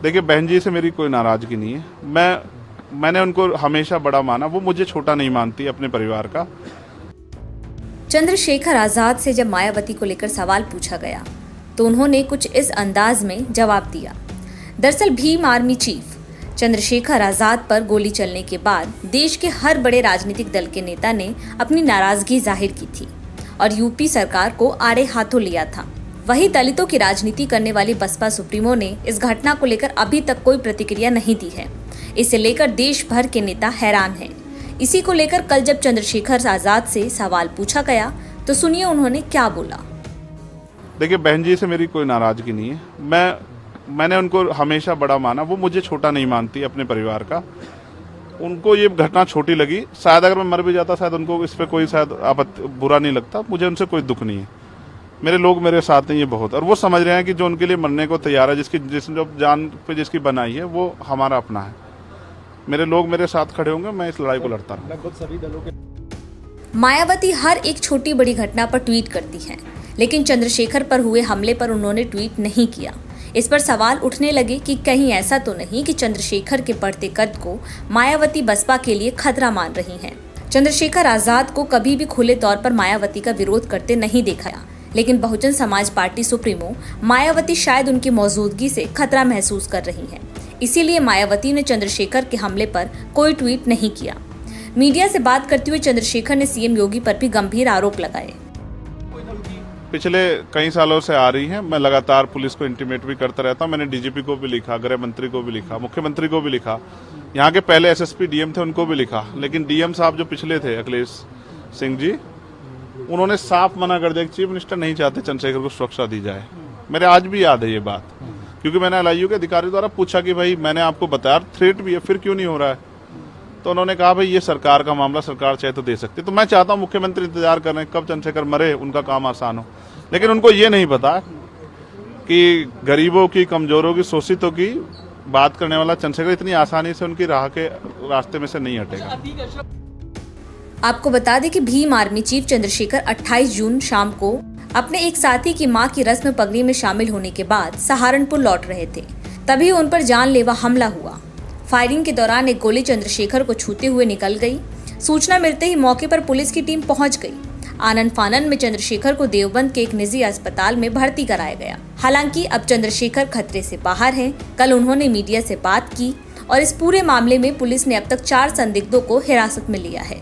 देखिए, बहन जी से मेरी कोई नाराजगी नहीं है। मैंने उनको हमेशा बड़ा माना, वो मुझे छोटा नहीं मानती अपने परिवार का। चंद्रशेखर आजाद से जब मायावती को लेकर सवाल पूछा गया तो उन्होंने कुछ इस अंदाज में जवाब दिया। दरअसल भीम आर्मी चीफ चंद्रशेखर आजाद पर गोली चलने के बाद देश के हर बड़े राजनीतिक दल के नेता ने अपनी नाराजगी जाहिर की थी और यूपी सरकार को आड़े हाथों लिया था। वहीं दलितों की राजनीति करने वाली बसपा सुप्रीमो ने इस घटना को लेकर अभी तक कोई प्रतिक्रिया नहीं दी है। इसे लेकर देश भर के नेता हैरान हैं। इसी को लेकर कल जब चंद्रशेखर आजाद से सवाल पूछा गया तो सुनिए उन्होंने क्या बोला। देखिए, बहन जी से मेरी कोई नाराजगी नहीं है। मैंने उनको हमेशा बड़ा माना, वो मुझे छोटा नहीं मानती अपने परिवार का। उनको ये घटना छोटी लगी, शायद अगर मैं मर भी जाता शायद उनको इस पर कोई शायद बुरा नहीं लगता। मुझे उनसे कोई दुख नहीं है। मेरे लोग मेरे साथ नहीं है बहुत, और वो समझ रहे हैं कि जो उनके लिए मरने को तैयार है, जिसने जो जान पे जिसकी बनाई है, वो हमारा अपना है। मेरे लोग मेरे साथ खड़े होंगे, मैं इस लड़ाई को लड़ता रहूंगा। लगभग सभी दलों के मायावती हर एक छोटी बड़ी घटना पर ट्वीट करती हैं, लेकिन चंद्रशेखर पर हुए हमले पर उन्होंने ट्वीट नहीं किया। इस पर सवाल उठने लगे कि कहीं ऐसा तो नहीं कि चंद्रशेखर के बढ़ते कद को मायावती बसपा के लिए खतरा मान रही हैं। चंद्रशेखर आजाद को कभी भी खुले तौर पर मायावती का विरोध करते नहीं देखा, लेकिन बहुजन समाज पार्टी सुप्रीमो मायावती शायद उनकी मौजूदगी से खतरा महसूस कर रही हैं। इसीलिए मायावती ने चंद्रशेखर के हमले पर कोई ट्वीट नहीं किया। मीडिया से बात करते हुए चंद्रशेखर ने सीएम योगी पर भी गंभीर आरोप लगाए। पिछले कई सालों से आ रही है, मैं लगातार पुलिस को इंटीमेट भी करता रहता हूं। मैंने डीजीपी को भी लिखा, गृह मंत्री को भी लिखा, मुख्यमंत्री को भी लिखा, यहाँ के पहले एसएसपी डीएम थे उनको भी लिखा। लेकिन डीएम साहब जो पिछले थे अखिलेश सिंह जी, उन्होंने साफ मना कर दिया कि चीफ मिनिस्टर नहीं चाहते चंद्रशेखर को सुरक्षा दी जाए। मेरे आज भी याद है ये बात, क्योंकि मैंने एलआईयू के अधिकारी द्वारा पूछा कि भाई मैंने आपको बताया थ्रेट भी है, फिर क्यों नहीं हो रहा है? तो उन्होंने कहा भाई ये सरकार का मामला, सरकार चाहे तो दे सकती। तो मैं चाहता हूं मुख्यमंत्री इंतजार कर रहे हैं कब चंद्रशेखर मरे, उनका काम आसान हो। लेकिन उनको ये नहीं पता कि गरीबों की, कमजोरों की, शोषितों की बात करने वाला चंद्रशेखर इतनी आसानी से उनकी राह के रास्ते में से नहीं हटेगा। आपको बता दें कि भीम आर्मी चीफ चंद्रशेखर 28 जून शाम को अपने एक साथी की मां की रस्म पगड़ी में शामिल होने के बाद सहारनपुर लौट रहे थे। तभी उन पर जानलेवा हमला हुआ। फायरिंग के दौरान एक गोली चंद्रशेखर को छूते हुए निकल गई। सूचना मिलते ही मौके पर पुलिस की टीम पहुंच गई। आनन फानन में चंद्रशेखर को देवबंद के एक निजी अस्पताल में भर्ती कराया गया। हालांकि अब चंद्रशेखर खतरे से बाहर हैं। कल उन्होंने मीडिया से बात की और इस पूरे मामले में पुलिस ने अब तक 4 संदिग्धों को हिरासत में लिया है।